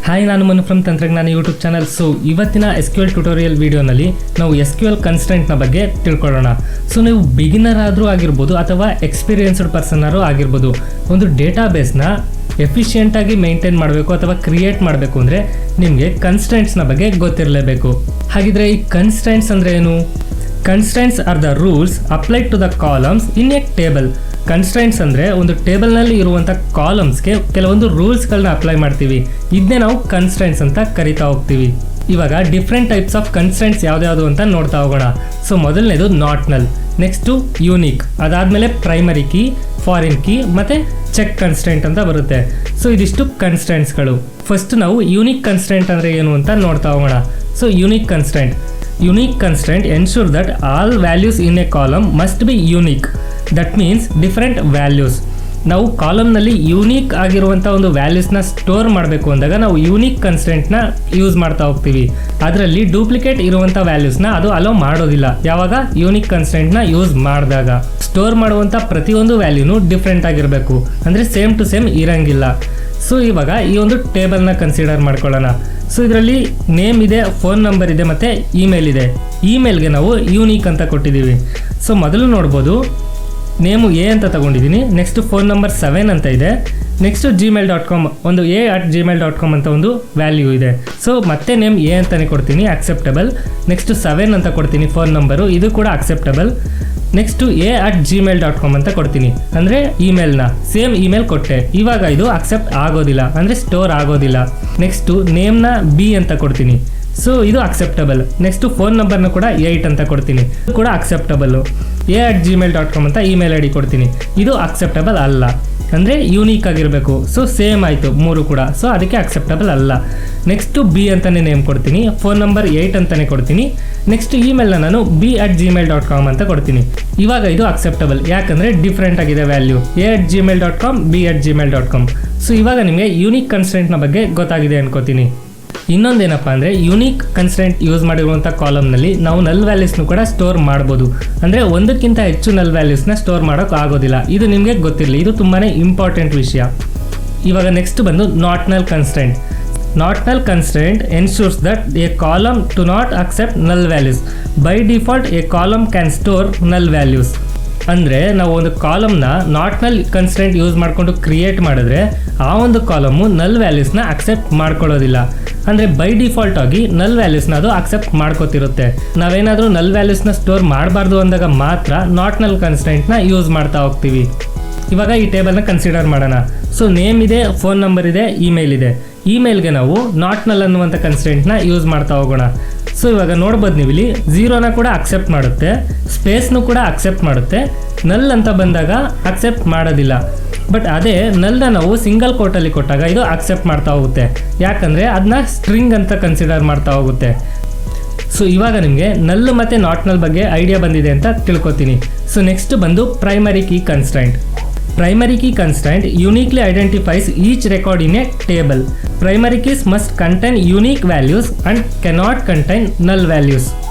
Hi, ನಾನು Manu from ತಂತ್ರಜ್ಞಾನ YouTube channel. So ಇವತ್ತಿನ SQL ಟ್ಯುಟೋರಿಯಲ್ ವಿಡಿಯೋನಲ್ಲಿ ನಾವು SQL ಕನ್ಸ್ಟ್ರೆಂಟ್ನ ಬಗ್ಗೆ ತಿಳ್ಕೊಳ್ಳೋಣ. ಸೊ ನೀವು ಬಿಗಿನರ್ ಆದರೂ ಆಗಿರ್ಬೋದು ಅಥವಾ ಎಕ್ಸ್ಪೀರಿಯನ್ಸ್ಡ್ ಪರ್ಸನ್ ಆದರೂ ಆಗಿರ್ಬೋದು, ಒಂದು ಡೇಟಾಬೇಸ್ನ ಎಫಿಷಿಯೆಂಟಾಗಿ ಮೇಂಟೈನ್ ಮಾಡಬೇಕು ಅಥವಾ ಕ್ರಿಯೇಟ್ ಮಾಡಬೇಕು ಅಂದರೆ ನಿಮಗೆ ಕನ್ಸ್ಟ್ರೆಂಟ್ಸ್ನ ಬಗ್ಗೆ ಗೊತ್ತಿರಲೇಬೇಕು. ಹಾಗಿದ್ರೆ ಈ ಕನ್ಸ್ಟ್ರೆಂಟ್ಸ್ ಅಂದರೆ ಏನು? Constraints are the rules applied to the columns in a table. Constraints ಅಂದರೆ ಒಂದು ಟೇಬಲ್ನಲ್ಲಿ ಇರುವಂಥ ಕಾಲಮ್ಸ್ಗೆ ಕೆಲವೊಂದು ರೂಲ್ಸ್ಗಳನ್ನ ಅಪ್ಲೈ ಮಾಡ್ತೀವಿ. ಇದನ್ನೇ ನಾವು ಕನ್ಸ್ಟ್ರೆಂಟ್ಸ್ ಅಂತ ಕರಿತಾ ಹೋಗ್ತೀವಿ. ಇವಾಗ ಡಿಫ್ರೆಂಟ್ ಟೈಪ್ಸ್ ಆಫ್ ಕನ್ಸ್ಟ್ರೆಂಟ್ಸ್ ಯಾವ್ದು ಅಂತ ನೋಡ್ತಾ ಹೋಗೋಣ. ಸೊ ಮೊದಲನೇದು ನಾಟ್ ನಲ್, ನೆಕ್ಸ್ಟು ಯೂನಿಕ್, ಅದಾದಮೇಲೆ ಪ್ರೈಮರಿ ಕೀ, ಫಾರಿನ್ ಕೀ ಮತ್ತು ಚೆಕ್ ಕನ್ಸ್ಟ್ರೆಂಟ್ ಅಂತ ಬರುತ್ತೆ. ಸೊ ಇದಿಷ್ಟು ಕನ್ಸ್ಟ್ರೆಂಟ್ಸ್ಗಳು. ಫಸ್ಟ್ ನಾವು ಯೂನಿಕ್ ಕನ್ಸ್ಟ್ರೆಂಟ್ ಅಂದರೆ ಏನು ಅಂತ ನೋಡ್ತಾ ಹೋಗೋಣ. So unique constraint ensure that all values in a column must be unique. That means different values. ನಾವು ಕಾಲಮ್ನಲ್ಲಿ ಯೂನಿಕ್ ಆಗಿರುವಂಥ ಒಂದು ವ್ಯಾಲ್ಯೂಸ್ನ ಸ್ಟೋರ್ ಮಾಡಬೇಕು ಅಂದಾಗ ನಾವು ಯೂನಿಕ್ ಕನ್ಸ್ಟ್ರೆಂಟ್ನ ಯೂಸ್ ಮಾಡ್ತಾ ಹೋಗ್ತೀವಿ. ಅದರಲ್ಲಿ ಡೂಪ್ಲಿಕೇಟ್ ಇರುವಂಥ ವ್ಯಾಲ್ಯೂಸ್ನ ಅದು ಅಲೋ ಮಾಡೋದಿಲ್ಲ. ಯಾವಾಗ? ಯೂನಿಕ್ ಕನ್ಸ್ಟ್ರೆಂಟ್ನ ಯೂಸ್ ಮಾಡಿದಾಗ. ಸ್ಟೋರ್ ಮಾಡುವಂಥ ಪ್ರತಿಯೊಂದು ವ್ಯಾಲ್ಯೂನು ಡಿಫ್ರೆಂಟ್ ಆಗಿರಬೇಕು, ಅಂದರೆ ಸೇಮ್ ಟು ಸೇಮ್ ಇರಂಗಿಲ್ಲ. ಸೊ ಇವಾಗ ಈ ಒಂದು ಟೇಬಲ್ನ ಕನ್ಸಿಡರ್ ಮಾಡ್ಕೊಳ್ಳೋಣ. ಸೊ ಇದರಲ್ಲಿ ನೇಮ್ ಇದೆ, ಫೋನ್ ನಂಬರ್ ಇದೆ ಮತ್ತು ಇಮೇಲ್ ಇದೆ. ಇಮೇಲ್ಗೆ ನಾವು ಯೂನಿಕ್ ಅಂತ ಕೊಟ್ಟಿದ್ದೀವಿ. ಸೊ ಮೊದಲು ನೋಡ್ಬೋದು, ನೇಮು ಎ ಅಂತ ತಗೊಂಡಿದ್ದೀನಿ, ನೆಕ್ಸ್ಟ್ ಫೋನ್ ನಂಬರ್ 7 ಅಂತ ಇದೆ, ನೆಕ್ಸ್ಟ್ gmail.com ಒಂದು a@gmail.com ಅಂತ ಒಂದು ವ್ಯಾಲ್ಯೂ ಇದೆ. ಸೊ ಮತ್ತೆ ನೇಮ್ ಎ ಅಂತಲೇ ಕೊಡ್ತೀನಿ, ಅಕ್ಸೆಪ್ಟಬಲ್. ನೆಕ್ಸ್ಟ್ 7 ಅಂತ ಕೊಡ್ತೀನಿ ಫೋನ್ ನಂಬರು, ಇದು ಕೂಡ ಅಕ್ಸೆಪ್ಟಬಲ್. ನೆಕ್ಸ್ಟು a@gmail.com ಅಂತ ಕೊಡ್ತೀನಿ, ಅಂದರೆ ಇಮೇಲ್ನ ಸೇಮ್ ಇಮೇಲ್ ಕೊಟ್ಟೆ. ಇವಾಗ ಇದು ಅಕ್ಸೆಪ್ಟ್ ಆಗೋದಿಲ್ಲ, ಅಂದರೆ ಸ್ಟೋರ್ ಆಗೋದಿಲ್ಲ. ನೆಕ್ಸ್ಟು ನೇಮ್ನ ಬಿ ಅಂತ ಕೊಡ್ತೀನಿ, ಸೊ ಇದು ಅಕ್ಸೆಪ್ಟಬಲ್. ನೆಕ್ಸ್ಟು ಫೋನ್ ನಂಬರ್ನ ಕೂಡ 8 ಅಂತ ಕೊಡ್ತೀನಿ, ಇದು ಕೂಡ ಅಕ್ಸೆಪ್ಟಬಲ್ಲು. a@gmail.com ಅಂತ ಇಮೇಲ್ ID ಕೊಡ್ತೀನಿ, ಇದು ಅಕ್ಸೆಪ್ಟಬಲ್ ಅಲ್ಲ, ಅಂದರೆ ಯೂನಿಕ್ ಆಗಿರಬೇಕು. ಸೊ ಸೇಮ್ ಆಯಿತು ಮೂರು ಕೂಡ, ಸೊ ಅದಕ್ಕೆ ಅಕ್ಸೆಪ್ಟಬಲ್ ಅಲ್ಲ. ನೆಕ್ಸ್ಟು ಬಿ ಅಂತಲೇ ನೇಮ್ ಕೊಡ್ತೀನಿ, ಫೋನ್ ನಂಬರ್ 8 ಅಂತಲೇ ಕೊಡ್ತೀನಿ. ನೆಕ್ಸ್ಟ್ ಇಮೇಲ್ನ ನಾನು b@gmail.com ಅಂತ ಕೊಡ್ತೀನಿ. ಇವಾಗ ಇದು ಅಕ್ಸೆಪ್ಟಬಲ್, ಯಾಕಂದರೆ ಡಿಫ್ರೆಂಟ್ ಆಗಿದೆ ವ್ಯಾಲ್ಯೂ, a@gmail.com, b@gmail.com. ಸೊ ಇವಾಗ ನಿಮಗೆ ಯೂನಿಕ್ ಕನ್ಸ್ಟ್ರೆಂಟ್ನ ಬಗ್ಗೆ ಗೊತ್ತಾಗಿದೆ ಅನ್ಕೋತೀನಿ. ಇನ್ನೊಂದೇನಪ್ಪ ಅಂದರೆ ಯೂನಿಕ್ ಕನ್ಸ್ಟ್ರೆಂಟ್ ಯೂಸ್ ಮಾಡಿರುವಂಥ ಕಾಲಮ್ನಲ್ಲಿ ನಾವು ನಲ್ ವ್ಯಾಲ್ಯೂಸ್ನು ಕೂಡ ಸ್ಟೋರ್ ಮಾಡ್ಬೋದು. ಅಂದರೆ ಒಂದಕ್ಕಿಂತ ಹೆಚ್ಚು ನಲ್ ವ್ಯಾಲ್ಯೂಸ್ನ ಸ್ಟೋರ್ ಮಾಡೋಕೆ ಆಗೋದಿಲ್ಲ. ಇದು ನಿಮಗೆ ಗೊತ್ತಿರಲಿ, ಇದು ತುಂಬಾ ಇಂಪಾರ್ಟೆಂಟ್ ವಿಷಯ. ಇವಾಗ ನೆಕ್ಸ್ಟ್ ಬಂದು not null constraint. Not null constraint ensures that a column to not accept null values. By default a column can store null values. ಅಂದರೆ ನಾವು ಒಂದು ಕಾಲಮ್ನ ನಾಟ್ ನಲ್ ಕನ್ಸ್ಟ್ರೆಂಟ್ ಯೂಸ್ ಮಾಡಿಕೊಂಡು ಕ್ರಿಯೇಟ್ ಮಾಡಿದ್ರೆ ಆ ಒಂದು ಕಾಲಮು ನಲ್ ವ್ಯಾಲ್ಯೂಸ್ನ ಅಕ್ಸೆಪ್ಟ್ ಮಾಡ್ಕೊಳ್ಳೋದಿಲ್ಲ. ಅಂದರೆ ಬೈ ಡಿಫಾಲ್ಟ್ ಆಗಿ ನಲ್ ವ್ಯಾಲ್ಯೂಸ್ನ ಅದು ಅಕ್ಸೆಪ್ಟ್ ಮಾಡ್ಕೋತಿರುತ್ತೆ. ನಾವೇನಾದರೂ ನಲ್ ವ್ಯಾಲ್ಯೂಸ್ನ ಸ್ಟೋರ್ ಮಾಡಬಾರ್ದು ಅಂದಾಗ ಮಾತ್ರ ನಾಟ್ ನಲ್ ಕನ್ಸ್ಟ್ರೆಂಟ್ನ ಯೂಸ್ ಮಾಡ್ತಾ ಹೋಗ್ತೀವಿ. ಇವಾಗ ಈ ಟೇಬಲ್ನ ಕನ್ಸಿಡರ್ ಮಾಡೋಣ. ಸೊ ನೇಮ್ ಇದೆ, ಫೋನ್ ನಂಬರ್ ಇದೆ, ಇಮೇಲ್ ಇದೆ. ಇಮೇಲ್ಗೆ ನಾವು ನಾಟ್ ನಲ್ ಅನ್ನುವಂಥ ಕನ್ಸ್ಟ್ರೆಂಟ್ನ ಯೂಸ್ ಮಾಡ್ತಾ ಹೋಗೋಣ. ಸೊ ಇವಾಗ ನೋಡ್ಬೋದು ನೀವು ಇಲ್ಲಿ 0ನ ಕೂಡ ಅಕ್ಸೆಪ್ಟ್ ಮಾಡುತ್ತೆ, ಸ್ಪೇಸ್ನು ಕೂಡ ಅಕ್ಸೆಪ್ಟ್ ಮಾಡುತ್ತೆ, ನಲ್ ಅಂತ ಬಂದಾಗ ಅಕ್ಸೆಪ್ಟ್ ಮಾಡೋದಿಲ್ಲ. ಬಟ್ ಅದೇ ನಲ್ನ ನಾವು ಸಿಂಗಲ್ ಕೋಟಲ್ಲಿ ಕೊಟ್ಟಾಗ ಇದು ಅಕ್ಸೆಪ್ಟ್ ಮಾಡ್ತಾ ಹೋಗುತ್ತೆ, ಯಾಕಂದರೆ ಅದನ್ನ ಸ್ಟ್ರಿಂಗ್ ಅಂತ ಕನ್ಸಿಡರ್ ಮಾಡ್ತಾ ಹೋಗುತ್ತೆ. ಸೊ ಇವಾಗ ನಿಮಗೆ ನಲ್ ಮತ್ತು ನಾಟ್ ನಲ್ ಬಗ್ಗೆ ಐಡಿಯಾ ಬಂದಿದೆ ಅಂತ ತಿಳ್ಕೊತೀನಿ. ಸೊ ನೆಕ್ಸ್ಟ್ ಬಂದು primary key constraint. Primary key constraint uniquely identifies each record in a table. Primary keys must contain unique values and cannot contain null values.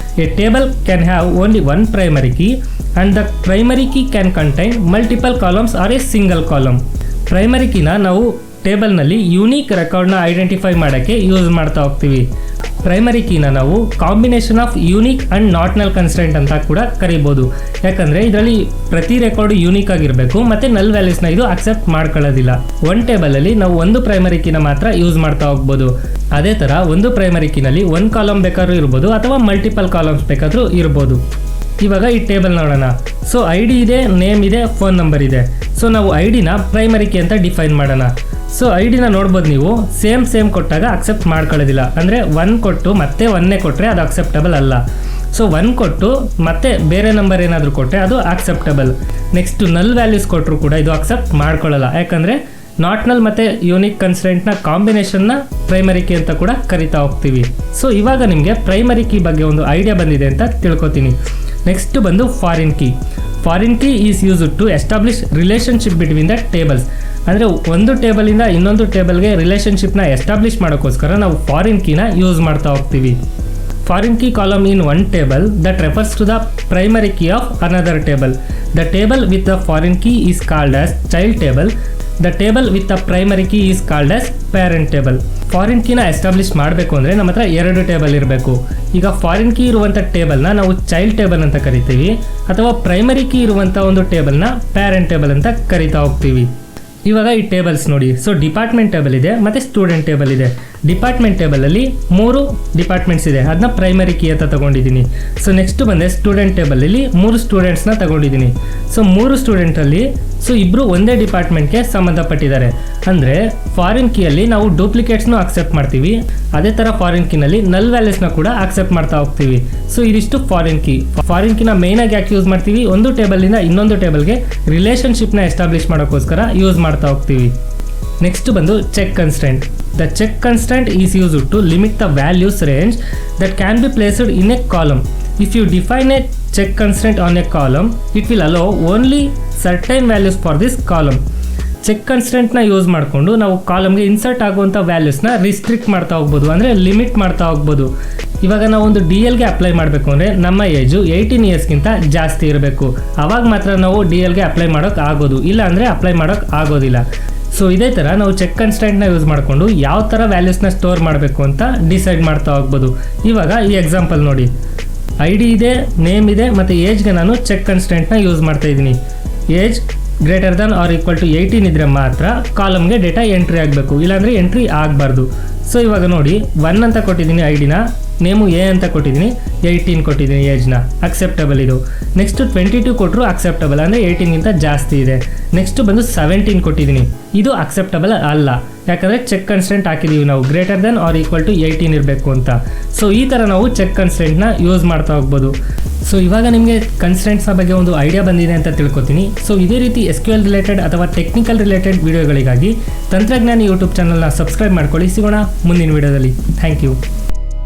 A table can have only one primary key and the primary key can contain multiple columns or a single column. Primary key na ನಾವು ಟೇಬಲ್ನಲ್ಲಿ unique ರೆಕಾರ್ಡ್ನ identify ಮಾಡೋಕ್ಕೆ use ಮಾಡ್ತಾ ಹೋಗ್ತೀವಿ. Primary ಕೀನ ನಾವು combination of unique and not null constraint ಅಂತ ಕೂಡ ಕರಿಬೋದು. ಯಾಕಂದರೆ ಇದರಲ್ಲಿ ಪ್ರತಿ ರೆಕಾರ್ಡು ಯೂನಿಕ್ ಆಗಿರಬೇಕು ಮತ್ತು ನಲ್ ವ್ಯಾಲ್ಯೂಸ್ನ ಇದು ಅಕ್ಸೆಪ್ಟ್ ಮಾಡ್ಕೊಳ್ಳೋದಿಲ್ಲ. ಒಂದು ಟೇಬಲಲ್ಲಿ ನಾವು ಒಂದು ಪ್ರೈಮರಿ ಕೀನ ಮಾತ್ರ ಯೂಸ್ ಮಾಡ್ತಾ ಹೋಗ್ಬೋದು. ಅದೇ ಥರ ಒಂದು ಪ್ರೈಮರಿ ಕೀನಲ್ಲಿ ಒಂದು ಕಾಲಮ್ ಬೇಕಾದ್ರೂ ಇರ್ಬೋದು ಅಥವಾ ಮಲ್ಟಿಪಲ್ ಕಾಲಮ್ಸ್ ಬೇಕಾದರೂ ಇರ್ಬೋದು. ಇವಾಗ ಈ ಟೇಬಲ್ ನೋಡೋಣ. ಸೊ ID ಇದೆ, ನೇಮ್ ಇದೆ, ಫೋನ್ ನಂಬರ್ ಇದೆ. ಸೊ ನಾವು ID ನ ಪ್ರೈಮರಿ ಕೀ ಅಂತ ಡಿಫೈನ್ ಮಾಡೋಣ. ಸೊ ID ನ ನೋಡ್ಬೋದು ನೀವು, ಸೇಮ್ ಕೊಟ್ಟಾಗ ಅಕ್ಸೆಪ್ಟ್ ಮಾಡ್ಕೊಳ್ಳೋದಿಲ್ಲ. ಅಂದರೆ 1 ಕೊಟ್ಟು ಮತ್ತೆ 1ನೇ ಕೊಟ್ಟರೆ ಅದು ಅಕ್ಸೆಪ್ಟಬಲ್ ಅಲ್ಲ. ಸೊ 1 ಕೊಟ್ಟು ಮತ್ತೆ ಬೇರೆ ನಂಬರ್ ಏನಾದರೂ ಕೊಟ್ಟರೆ ಅದು ಅಕ್ಸೆಪ್ಟಬಲ್. ನೆಕ್ಸ್ಟ್ ನಲ್ ವ್ಯಾಲ್ಯೂಸ್ ಕೊಟ್ಟರು ಕೂಡ ಇದು ಅಕ್ಸೆಪ್ಟ್ ಮಾಡ್ಕೊಳ್ಳಲ್ಲ, ಯಾಕಂದರೆ ನಾಟ್ ನಲ್ ಮತ್ತು ಯೂನಿಕ್ ಕನ್ಸ್ಟ್ರೆಂಟ್ನ ಕಾಂಬಿನೇಷನ್ನ ಪ್ರೈಮರಿ ಕೀ ಅಂತ ಕೂಡ ಕರಿತಾ ಹೋಗ್ತೀವಿ. ಸೊ ಇವಾಗ ನಿಮಗೆ ಪ್ರೈಮರಿ ಕೀ ಬಗ್ಗೆ ಒಂದು ಐಡಿಯಾ ಬಂದಿದೆ ಅಂತ ತಿಳ್ಕೊತೀನಿ. ನೆಕ್ಸ್ಟ್ ಬಂದು foreign key. Foreign key is used to establish relationship between the tables. ಅಂದರೆ ಒಂದು ಟೇಬಲಿಂದ ಇನ್ನೊಂದು ಟೇಬಲ್ಗೆ ರಿಲೇಷನ್ಶಿಪ್ನ ಎಸ್ಟಾಬ್ಲಿಷ್ ಮಾಡೋಕ್ಕೋಸ್ಕರ ನಾವು ಫಾರಿನ್ ಕೀನ ಯೂಸ್ ಮಾಡ್ತಾ ಹೋಗ್ತೀವಿ. Foreign key column in one table that refers to the primary key of another table. The table with the foreign key is called as child table the table with a primary key is called as parent table. Foreign ಕೀನ ಎಸ್ಟಾಬ್ಲಿಷ್ ಮಾಡಬೇಕು ಅಂದರೆ ನಮ್ಮ ಹತ್ರ 2 table ಇರಬೇಕು. ಈಗ foreign key ಇರುವಂಥ ಟೇಬಲ್ನ ನಾವು ಚೈಲ್ಡ್ ಟೇಬಲ್ ಅಂತ ಕರಿತೀವಿ, ಅಥವಾ ಪ್ರೈಮರಿ ಕೀ ಇರುವಂಥ ಒಂದು ಟೇಬಲ್ನ ಪ್ಯಾರೆಂಟ್ ಟೇಬಲ್ ಅಂತ ಕರಿತಾ ಹೋಗ್ತೀವಿ. ಇವಾಗ ಈ ಟೇಬಲ್ಸ್ ನೋಡಿ. ಸೊ ಡಿಪಾರ್ಟ್ಮೆಂಟ್ ಟೇಬಲ್ ಇದೆ ಮತ್ತು ಸ್ಟೂಡೆಂಟ್ ಟೇಬಲ್ ಇದೆ. ಡಿಪಾರ್ಟ್ಮೆಂಟ್ ಟೇಬಲಲ್ಲಿ 3 ಡಿಪಾರ್ಟ್ಮೆಂಟ್ಸ್ ಇದೆ, ಅದನ್ನ ಪ್ರೈಮರಿ ಕೀ ಅಂತ ತಗೊಂಡಿದ್ದೀನಿ. ಸೊ ನೆಕ್ಸ್ಟ್ ಬಂದರೆ ಸ್ಟೂಡೆಂಟ್ ಟೇಬಲಲ್ಲಿ 3 ಸ್ಟೂಡೆಂಟ್ಸ್ನ ತಗೊಂಡಿದ್ದೀನಿ. ಸೊ 3 ಸ್ಟೂಡೆಂಟಲ್ಲಿ ಇಬ್ಬರು ಒಂದೇ ಡಿಪಾರ್ಟ್ಮೆಂಟ್ಗೆ ಸಂಬಂಧಪಟ್ಟಿದ್ದಾರೆ. ಅಂದರೆ ಫಾರಿನ್ ಕೀಯಲ್ಲಿ ನಾವು ಡೂಪ್ಲಿಕೇಟ್ಸ್ನು ಅಕ್ಸೆಪ್ಟ್ ಮಾಡ್ತೀವಿ, ಅದೇ ಥರ ಫಾರಿನ್ ಕೀನಲ್ಲಿ ನಲ್ ವ್ಯಾಲ್ಯೂಸ್ನ ಕೂಡ ಅಕ್ಸೆಪ್ಟ್ ಮಾಡ್ತಾ ಹೋಗ್ತೀವಿ. ಸೊ ಇದಿಷ್ಟು ಫಾರಿನ್ ಕೀ. ಫಾರಿನ್ ಕೀನ ಮೇಯ್ನಾಗಿ ಯಾಕೆ ಯೂಸ್ ಮಾಡ್ತೀವಿ? ಒಂದು ಟೇಬಲಿಂದ ಇನ್ನೊಂದು ಟೇಬಲ್ಗೆ ರಿಲೇಷನ್ಶಿಪ್ನ ಎಸ್ಟಾಬ್ಲಿಷ್ ಮಾಡೋಕ್ಕೋಸ್ಕರ ಯೂಸ್ ಮಾಡ್ತಾ ಹೋಗ್ತೀವಿ. ನೆಕ್ಸ್ಟ್ ಬಂದು check constant. The check constant is used to limit the values range that can be placed in a column. If you define a check constant on a column, it will allow only certain values for this column. Check ಕನ್ಸ್ಟೆಂಟ್ನ use ಮಾಡಿಕೊಂಡು ನಾವು ಕಾಲಮ್ಗೆ insert ಆಗುವಂಥ ವ್ಯಾಲ್ಯೂಸ್ನ restrict ಮಾಡ್ತಾ ಹೋಗ್ಬೋದು, ಅಂದರೆ limit ಮಾಡ್ತಾ ಹೋಗ್ಬೋದು. ಇವಾಗ ನಾವು ಒಂದು DLಗೆ ಅಪ್ಲೈ ಮಾಡಬೇಕು ಅಂದರೆ ನಮ್ಮ ಏಜು 18 ಇಯರ್ಸ್ಗಿಂತ ಜಾಸ್ತಿ ಇರಬೇಕು. ಆವಾಗ ಮಾತ್ರ ನಾವು DLಗೆ ಅಪ್ಲೈ ಮಾಡೋಕ್ಕೆ ಆಗೋದು, ಇಲ್ಲ ಅಂದರೆ ಅಪ್ಲೈ ಮಾಡೋಕ್ಕೆ ಆಗೋದಿಲ್ಲ. ಸೊ ಇದೇ ಥರ ನಾವು ಚೆಕ್ ಕನ್ಸ್ಟೆಂಟ್ನ ಯೂಸ್ ಮಾಡಿಕೊಂಡು ಯಾವ ಥರ ವ್ಯಾಲ್ಯೂಸ್ನ ಸ್ಟೋರ್ ಮಾಡಬೇಕು ಅಂತ ಡಿಸೈಡ್ ಮಾಡ್ತಾ ಹೋಗ್ಬೋದು. ಇವಾಗ ಈ ಎಕ್ಸಾಂಪಲ್ ನೋಡಿ, ID ಇದೆ, ನೇಮ್ ಇದೆ ಮತ್ತು ಏಜ್ಗೆ ನಾನು ಚೆಕ್ ಕನ್ಸ್ಟೆಂಟ್ನ ಯೂಸ್ ಮಾಡ್ತಾ ಇದ್ದೀನಿ. Age greater than or equal to 18 ಇದ್ದರೆ ಮಾತ್ರ ಕಾಲಮ್ಗೆ ಡೇಟಾ ಎಂಟ್ರಿ ಆಗಬೇಕು, ಇಲ್ಲಾಂದರೆ ಎಂಟ್ರಿ ಆಗಬಾರ್ದು. ಸೊ ಇವಾಗ ನೋಡಿ 1 ಅಂತ ಕೊಟ್ಟಿದ್ದೀನಿ ಐಡಿನ, ನೇಮು A ಅಂತ ಕೊಟ್ಟಿದ್ದೀನಿ, 18 ಕೊಟ್ಟಿದ್ದೀನಿ ಏಜ್ನ, ಅಕ್ಸೆಪ್ಟಬಲ್ ಇದು. ನೆಕ್ಸ್ಟ್ 22 ಕೊಟ್ಟರು ಅಕ್ಸೆಪ್ಟಬಲ್, ಅಂದರೆ 18ಗಿಂತ ಜಾಸ್ತಿ ಇದೆ. ನೆಕ್ಸ್ಟ್ ಬಂದು 17 ಕೊಟ್ಟಿದ್ದೀನಿ, ಇದು ಅಕ್ಸೆಪ್ಟಬಲ್ ಅಲ್ಲ, ಯಾಕಂದರೆ ಚೆಕ್ ಕನ್ಸ್ಟೆಂಟ್ ಹಾಕಿದ್ದೀವಿ ನಾವು greater than or equal to 18 ಇರಬೇಕು ಅಂತ. ಸೊ ಈ ಥರ ನಾವು ಚೆಕ್ ಕನ್ಸ್ಟೆಂಟ್ನ ಯೂಸ್ ಮಾಡ್ತಾ ಹೋಗ್ಬೋದು. ಸೊ ಇವಾಗ ನಿಮಗೆ ಕನ್ಸ್ಟೆಂಟ್ಸ್ನ ಬಗ್ಗೆ ಒಂದು ಐಡಿಯಾ ಬಂದಿದೆ ಅಂತ ತಿಳ್ಕೊತೀನಿ. ಸೊ ಇದೇ ರೀತಿ SQL ರಿಲೇಟೆಡ್ ಅಥವಾ ಟೆಕ್ನಿಕಲ್ ರಿಲೇಟೆಡ್ ವಿಡಿಯೋಗಳಿಗಾಗಿ ತಂತ್ರಜ್ಞಾನಿ ಯೂಟ್ಯೂಬ್ ಚಾನಲ್ನ ಸಬ್ಸ್ಕ್ರೈಬ್ ಮಾಡ್ಕೊಳ್ಳಿ. ಸಿಗೋಣ ಮುಂದಿನ ವಿಡಿಯೋದಲ್ಲಿ. Thank you.